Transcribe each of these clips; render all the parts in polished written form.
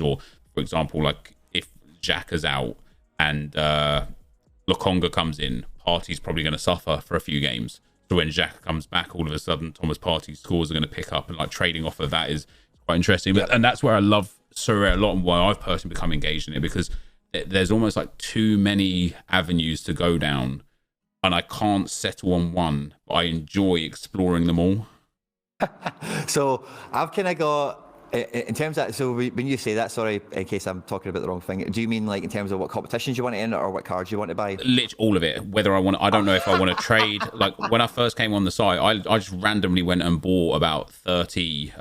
or for example, like if Xhaka's out and Lokonga comes in, Partey's probably going to suffer for a few games. So when Xhaka comes back, all of a sudden Thomas Partey's scores are going to pick up, and like trading off of that is quite interesting. But and that's where I love SoRare a lot, and why I've personally become engaged in it, because there's almost like too many avenues to go down, and I can't settle on one, but I enjoy exploring them all. So I've kind of got, in terms of that, so when you say that, sorry, in case I'm talking about the wrong thing, do you mean like in terms of what competitions you want to enter or what cards you want to buy? Literally all of it. Whether I don't know if I want to trade. Like when I first came on the site, I just randomly went and bought about 30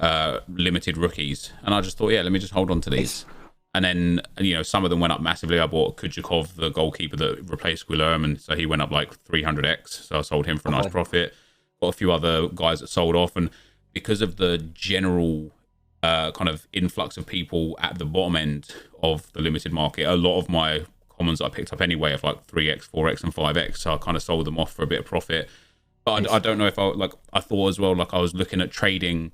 limited rookies, and I just thought, yeah, let me just hold on to these. And then, you know, some of them went up massively. I bought Kujakov, the goalkeeper that replaced Guilherme, and so he went up like 300x. So I sold him for a nice profit. Got a few other guys that sold off, and because of the general kind of influx of people at the bottom end of the limited market, a lot of my commons that I picked up anyway have like 3x, 4x, and 5x. So I kind of sold them off for a bit of profit. But I don't know if I thought as well, like I was looking at trading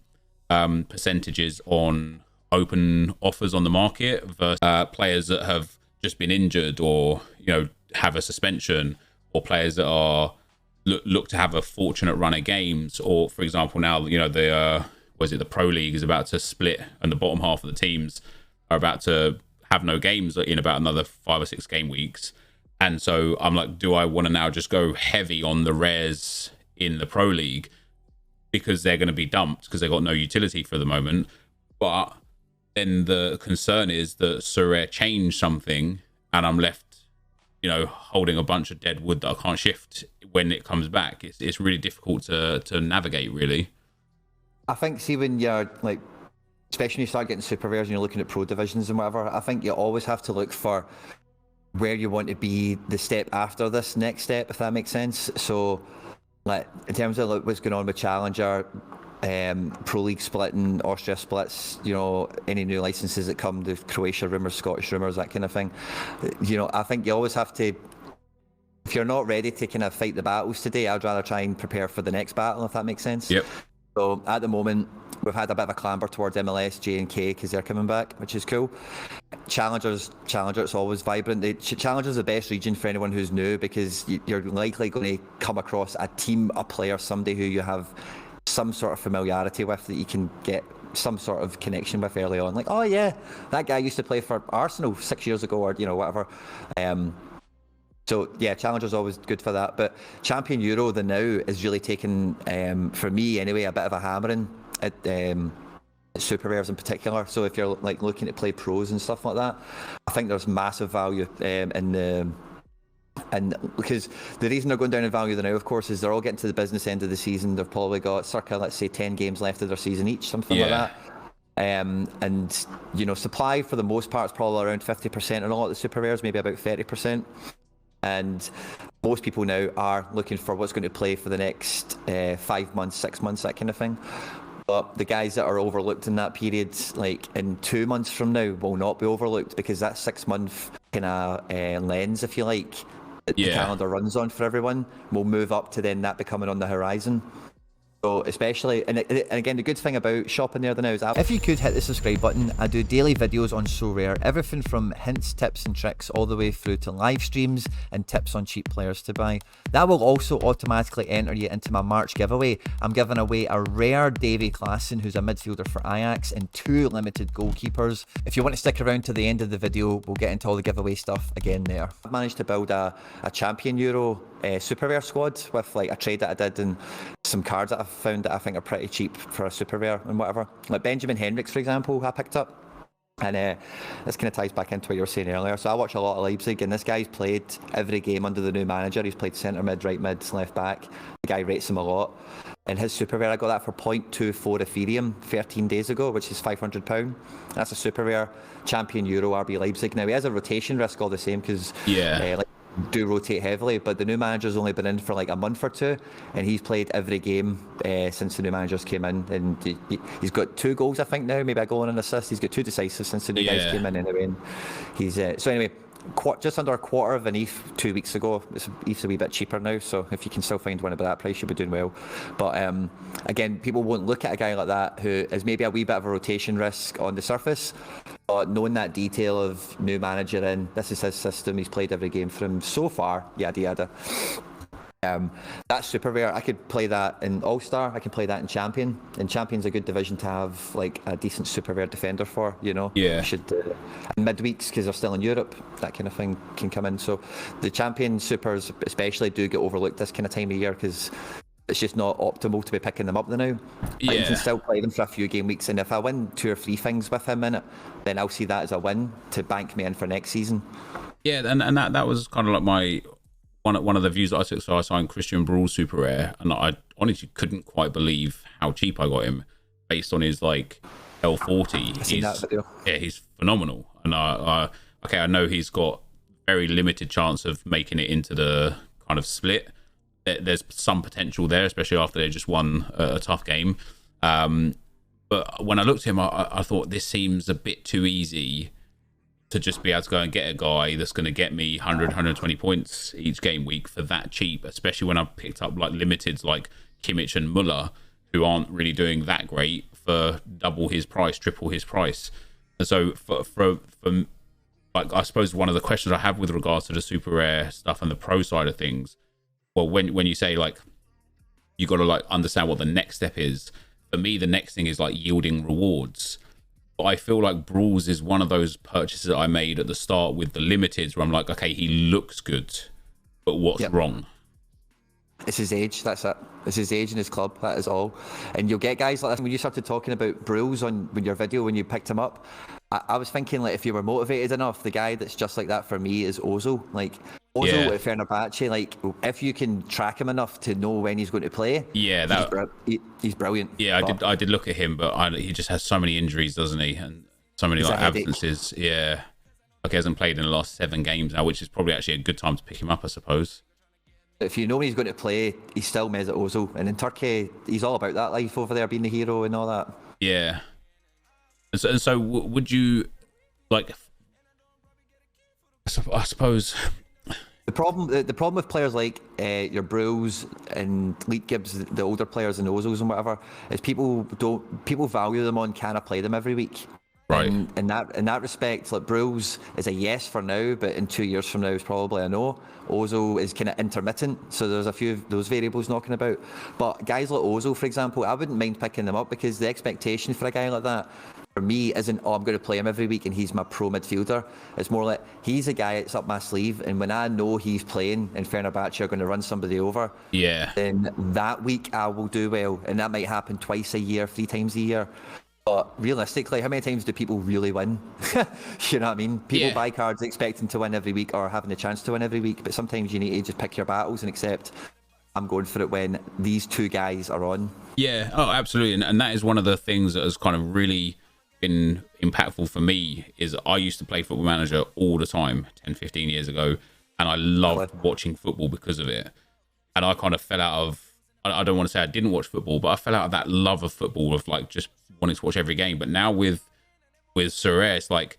percentages on open offers on the market versus players that have just been injured or, you know, have a suspension, or players that are look to have a fortunate run of games, or for example now, you know, the Pro League is about to split, and the bottom half of the teams are about to have no games in about another 5 or 6 game weeks. And so I'm like, do I want to now just go heavy on the rares in the Pro League because they're going to be dumped because they've got no utility for the moment? But then the concern is that SoRare changed something and I'm left, you know, holding a bunch of dead wood that I can't shift when it comes back. It's really difficult to navigate, really. I think, see, when you're like, especially when you start getting super rares and you're looking at pro divisions and whatever, I think you always have to look for where you want to be the step after this next step, if that makes sense. So, like, in terms of like what's going on with Challenger, Pro League splitting, Austria splits, you know, any new licenses that come, the Croatia rumours, Scottish rumours, that kind of thing. You know, I think you always have to, if you're not ready to kind of fight the battles today, I'd rather try and prepare for the next battle, if that makes sense. Yep. So at the moment, we've had a bit of a clamber towards MLS, J&K, because they're coming back, which is cool. Challenger, it's always vibrant. Challenger's the best region for anyone who's new, because you're likely going to come across a team, a player, somebody who you have some sort of familiarity with, that you can get some sort of connection with early on. Like, oh yeah, that guy used to play for Arsenal 6 years ago, or, you know, whatever. So yeah, Challenger's always good for that. But Champion Euro, the now, is really taken, for me anyway, a bit of a hammering at super rares in particular. So if you're like looking to play pros and stuff like that, I think there's massive value in the. And because the reason they're going down in value now, of course, is they're all getting to the business end of the season. They've probably got circa, let's say, 10 games left of their season each, something like that. And, you know, supply for the most part is probably around 50%, and a lot of the super rares, maybe about 30%. And most people now are looking for what's going to play for the next 5 months, 6 months, that kind of thing. But the guys that are overlooked in that period, like in 2 months from now, will not be overlooked, because that 6 month kind of lens, if you like, that the calendar runs on for everyone, will move up to then that becoming on the horizon. So especially, and again, the good thing about shopping there now is, if you could hit the subscribe button, I do daily videos on SoRare, everything from hints, tips and tricks all the way through to live streams and tips on cheap players to buy. That will also automatically enter you into my March giveaway. I'm giving away a rare Davy Klaassen, who's a midfielder for Ajax, and 2 limited goalkeepers. If you want to stick around to the end of the video, we'll get into all the giveaway stuff again there. I've managed to build a Champion Euro super rare squad with like a trade that I did and some cards that I've found that I think are pretty cheap for a super rare and whatever. Like Benjamin Henriks, for example, I picked up. And this kind of ties back into what you were saying earlier. So I watch a lot of Leipzig, and this guy's played every game under the new manager. He's played centre mid, right mid, left back. The guy rates him a lot. And his super rare, I got that for 0.24 Ethereum 13 days ago, which is £500. That's a super rare Champion Euro RB Leipzig. Now he has a rotation risk all the same, because do rotate heavily, but the new manager's only been in for like a month or two, and he's played every game since the new managers came in, and he's got 2 goals, I think now, maybe a goal and an assist. He's got 2 decisives since the new guys came in anyway. And he's so anyway, just under a quarter of an ETH 2 weeks ago. ETH's a wee bit cheaper now, so if you can still find one at that price, you'll be doing well. But again, people won't look at a guy like that who is maybe a wee bit of a rotation risk on the surface, but knowing that detail of new manager in, this is his system, he's played every game for him so far, yada yada. That's super rare. I could play that in All-Star, I can play that in Champion, and Champion's a good division to have like a decent super rare defender for, you know. Yeah. You should in midweeks, because they're still in Europe, that kind of thing can come in. So the Champion supers especially do get overlooked this kind of time of year, because it's just not optimal to be picking them up now. Yeah. You can still play them for a few game weeks, and if I win 2 or 3 things with him in it, then I'll see that as a win to bank me in for next season. Yeah, and that was kind of like my one of the views that I took. So I signed Christian Brawl super rare, and I honestly couldn't quite believe how cheap I got him based on his like L40. He's phenomenal, and I know he's got very limited chance of making it into the kind of split. There's some potential there, especially after they just won a tough game. But when I looked at him, I thought this seems a bit too easy to just be able to go and get a guy that's going to get me 100, 120 points each game week for that cheap, especially when I've picked up like limiteds like Kimmich and Muller, who aren't really doing that great, for double his price, triple his price. And so for like, I suppose one of the questions I have with regards to the super rare stuff and the pro side of things, well, when you say like you got to like understand what the next step is, for me the next thing is like yielding rewards. But I feel like Brawls is one of those purchases that I made at the start with the limiteds, where I'm like, okay, he looks good, but what's wrong? It's his age, that's it. It's his age and his club, that is all. And you'll get guys like this. When you started talking about Brawls on your video, when you picked him up, I was thinking, like, if you were motivated enough, the guy that's just like that for me is Ozil. Like, Ozil at Fenerbahce, like, if you can track him enough to know when he's going to play, he's brilliant. Yeah, I did look at him, but he just has so many injuries, doesn't he? And so many like absences. Yeah. Like, he hasn't played in the last 7 games now, which is probably actually a good time to pick him up, I suppose. If you know when he's going to play, he's still Mesut Ozil. And in Turkey, he's all about that life over there, being the hero and all that. Yeah. And so would you, like, I suppose... The problem with players like your Brawls and Leet Gibbs, the older players and Ozils and whatever, is people value them on, can I play them every week? Right. And in that respect, like, Brawls is a yes for now, but in 2 years from now is probably a no. Ozil is kind of intermittent, so there's a few of those variables knocking about. But guys like Ozil, for example, I wouldn't mind picking them up, because the expectation for a guy like that, for me, isn't, I'm going to play him every week and he's my pro midfielder. It's more like, he's a guy that's up my sleeve, and when I know he's playing and Fenerbahce are going to run somebody over, then that week I will do well. And that might happen twice a year, 3 times a year. But realistically, how many times do people really win? You know what I mean? People buy cards expecting to win every week, or having a chance to win every week, but sometimes you need to just pick your battles and accept, I'm going for it when these 2 guys are on. Yeah, oh, absolutely. And that is one of the things that has kind of really been impactful for me. Is I used to play Football Manager all the time 10, 15 years ago, and I loved watching football because of it. And I kind of fell out of, I don't want to say I didn't watch football, but I fell out of that love of football, of like just wanting to watch every game. But now with SoRare, it's like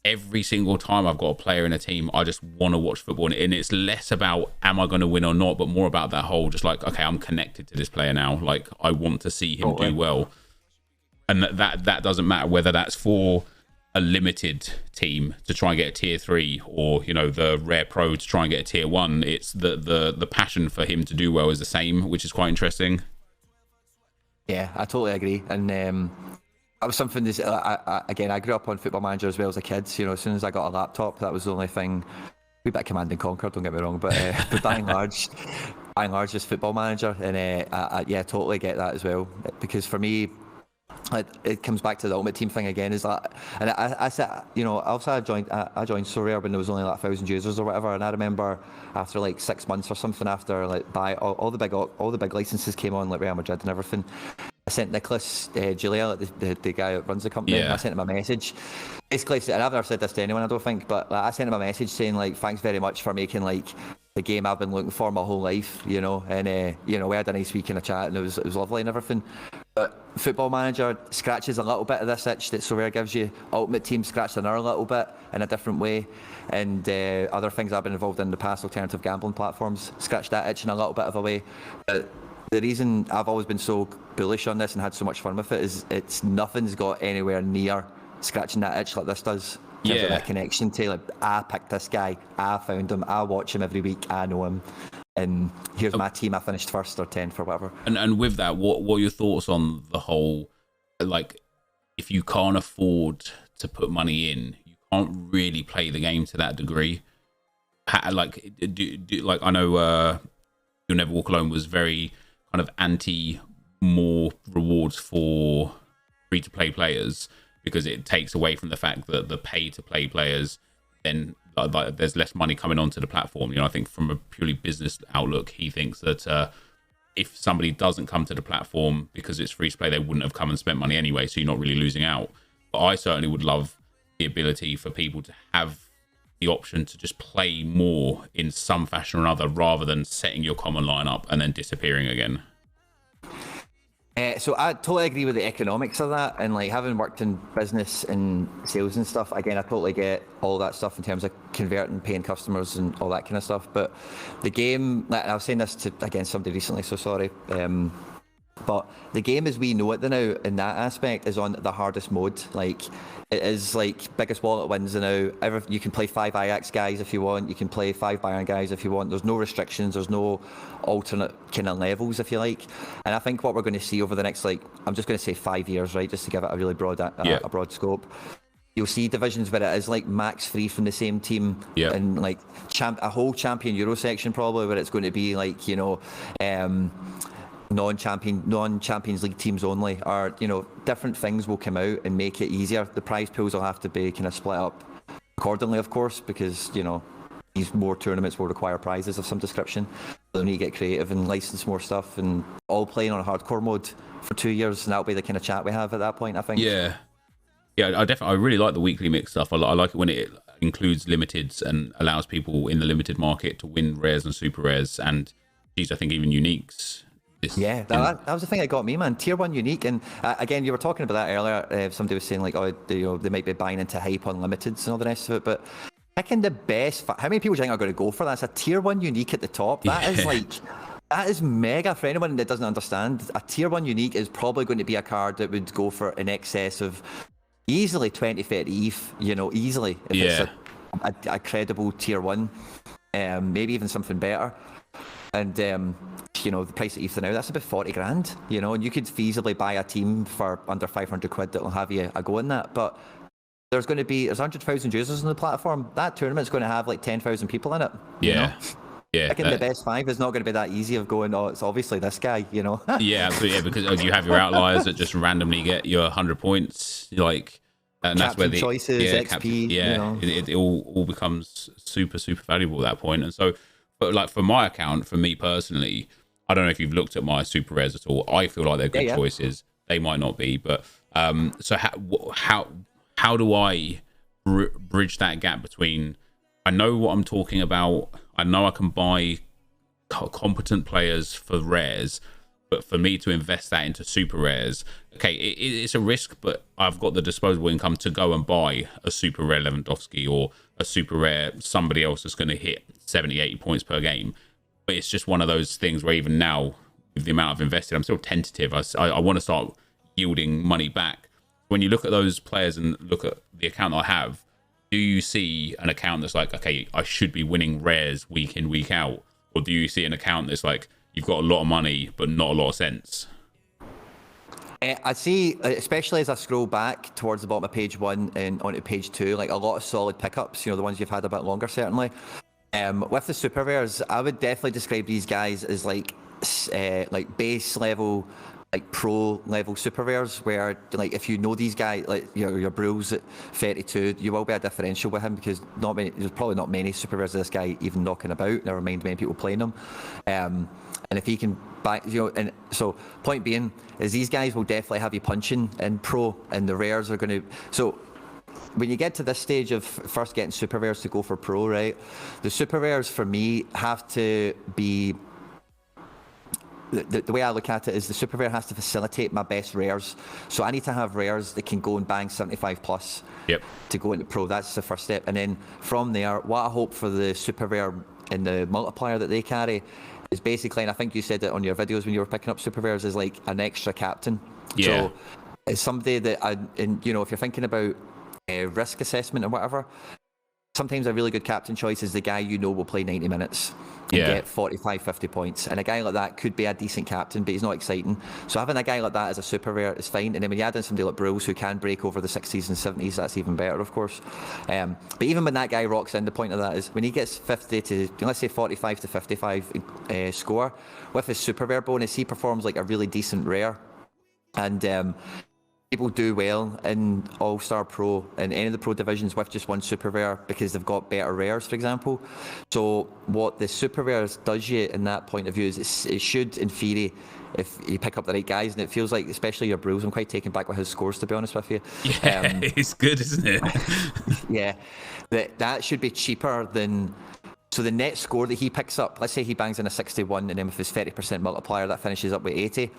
every single time I've got a player in a team, I just want to watch football, and it's less about am I going to win or not, but more about that whole just like, okay, I'm connected to this player now, like I want to see him do well. And that doesn't matter whether that's for a limited team to try and get a tier 3, or, you know, the rare pro to try and get a tier 1. It's the passion for him to do well is the same, which is quite interesting. Yeah, I totally agree. And that was something this, I grew up on Football Manager as well as a kid. You know, as soon as I got a laptop, that was the only thing. We bit of Command and Conquer, don't get me wrong, but by and large, just Football Manager. And I totally get that as well, because for me, it comes back to the Ultimate Team thing again. Is that, and I said, you know, I joined SoRare when there was only like 1,000 users or whatever, and I remember after like 6 months or something, after like all the big licenses came on, like Real Madrid and everything, I sent Nicholas Julia, the guy that runs the company, I sent him a message. Basically, and I've never said this to anyone, I don't think, but like, I sent him a message saying like, thanks very much for making like the game I've been looking for my whole life, you know. And you know, we had a nice week in a chat, and it was lovely and everything. Football Manager scratches a little bit of this itch that SoRare gives you. Ultimate Team scratched another little bit in a different way, and other things I've been involved in the past, alternative gambling platforms, scratched that itch in a little bit of a way. But the reason I've always been so bullish on this and had so much fun with it is nothing's got anywhere near scratching that itch like this does. In terms of that connection to, like, I picked this guy, I found him, I watch him every week, I know him. And here's my team, I finished first or 10th or whatever. And with that, what are your thoughts on the whole, like, if you can't afford to put money in, you can't really play the game to that degree? Like, like I know You'll Never Walk Alone was very kind of anti more rewards for free-to-play players, because it takes away from the fact that the pay-to-play players then there's less money coming onto the platform. You know, I think from a purely business outlook, he thinks that if somebody doesn't come to the platform because it's free to play, they wouldn't have come and spent money anyway, so you're not really losing out. But I certainly would love the ability for people to have the option to just play more in some fashion or another, rather than setting your common line up and then disappearing again. So I totally agree with the economics of that, and like having worked in business and sales and stuff, again, I totally get all that stuff in terms of converting paying customers and all that kind of stuff. But the game, like, I was saying this to again somebody recently, so sorry, but the game as we know it now in that aspect is on the hardest mode. Like, it is like biggest wallet wins now. You can play 5 Ajax guys if you want. You can play 5 Bayern guys if you want. There's no restrictions. There's no alternate kind of levels, if you like. And I think what we're going to see over the next, like, I'm just going to say 5 years, right, just to give it a really broad a broad scope. You'll see divisions where it is like max free from the same team, and like a whole champion Euro section probably, where it's going to be like, you know, non-Champions League teams only, or, you know, different things will come out and make it easier. The prize pools will have to be kind of split up accordingly, of course, because, you know, these more tournaments will require prizes of some description. They'll need to get creative and license more stuff, and all playing on a hardcore mode for 2 years, and that'll be the kind of chat we have at that point, I think. Yeah, I really like the weekly mix stuff. I like it when it includes limiteds and allows people in the limited market to win rares and super rares, and geez, I think even uniques. Yeah, that was the thing that got me, man. Tier 1 unique, and again, you were talking about that earlier. Somebody was saying like, oh, you know, they might be buying into hype on limiteds and all the rest of it, but picking the best. How many people do you think are going to go for that? It's a tier 1 unique at the top. That is like, that is mega for anyone that doesn't understand. A tier 1 unique is probably going to be a card that would go for in excess of easily 20, 30 ETH. You know, easily if it's a credible tier 1, maybe even something better. And you know, the price of ETH now, that's about 40 grand, you know, and you could feasibly buy a team for under 500 quid that will have you a go in that. But there's 100,000 users on the platform. That tournament's going to have like 10,000 people in it. You know? Picking the best 5 is not going to be that easy of going, oh, it's obviously this guy, you know. Yeah, absolutely. Yeah, because you have your outliers that just randomly get your 100 points, like, and that's where the choices, XP, you know. it all becomes super, super valuable at that point. And so, but like for my account, for me personally, I don't know if you've looked at my super rares at all. I feel like they're good choices. They might not be, but so how do I bridge that gap between, I know what I'm talking about, I know I can buy competent players for rares, but for me to invest that into super rares, okay, it's a risk, but I've got the disposable income to go and buy a super rare Lewandowski or a super rare somebody else that's going to hit 70, 80 points per game. But it's just one of those things where even now, with the amount I've invested, I'm still tentative. I want to start yielding money back. When you look at those players and look at the account I have, do you see an account that's like, okay, I should be winning rares week in, week out? Or do you see an account that's like, you've got a lot of money, but not a lot of sense? I see, especially as I scroll back towards the bottom of page 1 and onto page 2, like a lot of solid pickups, you know, the ones you've had a bit longer, certainly. With the super rares, I would definitely describe these guys as like base level, like pro level super rares, where like if you know these guys, like your Brules at 32, you will be a differential with him, because there's probably not many super rares of this guy even knocking about, never mind many people playing them. And if he can back, you know, and so point being is these guys will definitely have you punching in pro, and the rares are going to, so when you get to this stage of first getting super rares to go for pro, right, the super rares for me have to be the way I look at it is the super rare has to facilitate my best rares. So I need to have rares that can go and bang 75 plus to go into pro. That's the first step. And then from there, what I hope for the super rare and the multiplier that they carry is basically, and I think you said it on your videos when you were picking up super rares, is like an extra captain. Yeah. So it's somebody that, if you're thinking about risk assessment or whatever, sometimes a really good captain choice is the guy you know will play 90 minutes and get 45, 50 points. And a guy like that could be a decent captain, but he's not exciting. So having a guy like that as a super rare is fine. And then when you add in somebody like Bruce who can break over the 60s and 70s, that's even better, of course. But even when that guy rocks in, the point of that is when he gets 50 to, let's say 45 to 55 score, with his super rare bonus, he performs like a really decent rare. And people do well in All-Star Pro and any of the pro divisions with just one super rare because they've got better rares, for example. So what the super rares does you in that point of view is it should, in theory, if you pick up the right guys, and it feels like, especially your Bruce, I'm quite taken back with his scores, to be honest with you. Yeah, it's good, isn't it? Yeah, that should be cheaper than... So the net score that he picks up, let's say he bangs in a 61, and then with his 30% multiplier, that finishes up with 80.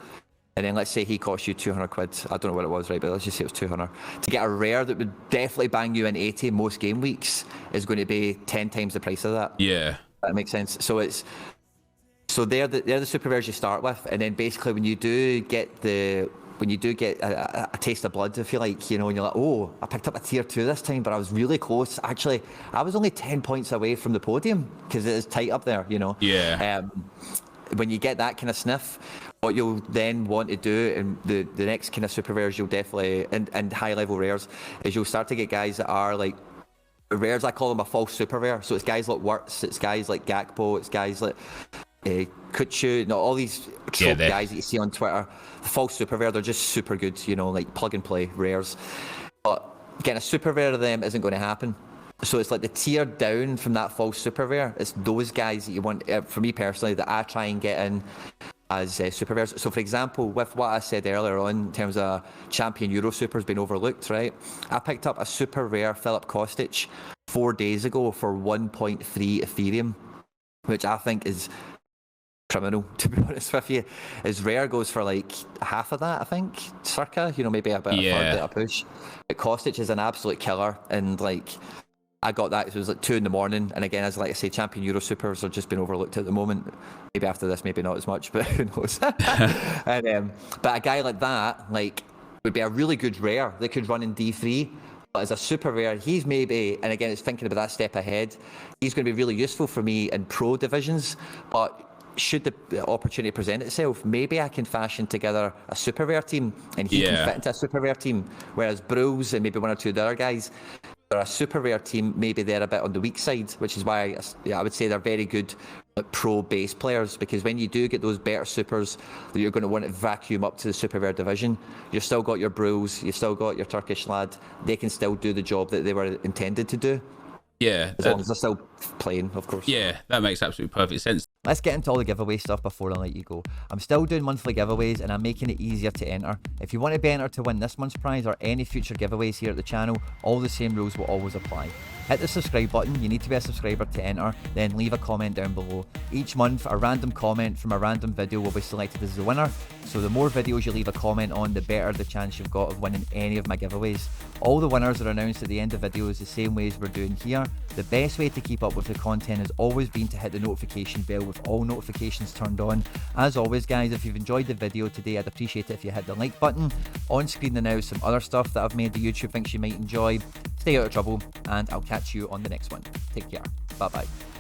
And then let's say he costs you 200 quid. I don't know what it was, right? But let's just say it was 200. To get a rare that would definitely bang you in 80 most game weeks is going to be 10 times the price of that. Yeah. That makes sense. So they're the super rares you start with, and then basically when you do get a taste of blood, I feel like, and you're like, oh, I picked up a tier 2 this time, but I was really close. Actually, I was only 10 points away from the podium because it is tight up there, Yeah. When you get that kind of sniff, what you'll then want to do, and the next kind of super rares you'll definitely, and high level rares, is you'll start to get guys that are like rares. I call them a false super rare. So it's guys like Wirtz, it's guys like Gakpo, it's guys like Kutchu, all these trope guys that you see on Twitter. The false super rare, they're just super good, like plug and play rares. But getting a super rare of them isn't going to happen. So it's like the tier down from that false super rare. It's those guys that you want, for me personally, that I try and get in as super rares. So for example, with what I said earlier on in terms of champion Euro supers being overlooked, right? I picked up a super rare Filip Kostic 4 days ago for 1.3 Ethereum, which I think is criminal, to be honest with you. His rare goes for like half of that, I think, circa, maybe a bit of a push. But Kostic is an absolute killer, and like I got that, it was like 2 a.m, and again, as like I say, champion Euro supers are just been overlooked at the moment. Maybe after this, maybe not as much, but who knows. And but a guy like that, would be a really good rare that could run in D3. But as a super rare, he's maybe, and again, it's thinking about that step ahead, he's going to be really useful for me in pro divisions. But should the opportunity present itself, maybe I can fashion together a super rare team, and he can fit into a super rare team. Whereas Bruce and maybe one or two of the other guys, they're a super rare team, maybe they're a bit on the weak side, which is why I would say they're very good pro base players, because when you do get those better supers that you're going to want to vacuum up to the super rare division, you've still got your Bruce, you've still got your Turkish lad, they can still do the job that they were intended to do. Yeah. As long as they're still playing, of course. Yeah, that makes absolutely perfect sense. Let's get into all the giveaway stuff before I let you go. I'm still doing monthly giveaways and I'm making it easier to enter. If you want to be entered to win this month's prize or any future giveaways here at the channel, all the same rules will always apply. Hit the subscribe button, you need to be a subscriber to enter, then leave a comment down below. Each month, a random comment from a random video will be selected as the winner, so the more videos you leave a comment on, the better the chance you've got of winning any of my giveaways. All the winners are announced at the end of videos the same way as we're doing here. The best way to keep up with the content has always been to hit the notification bell with all notifications turned on. As always guys, if you've enjoyed the video today, I'd appreciate it if you hit the like button. On screen now is some other stuff that I've made that YouTube thinks you might enjoy. Stay out of trouble, and I'll catch you on the next one. Take care. Bye bye.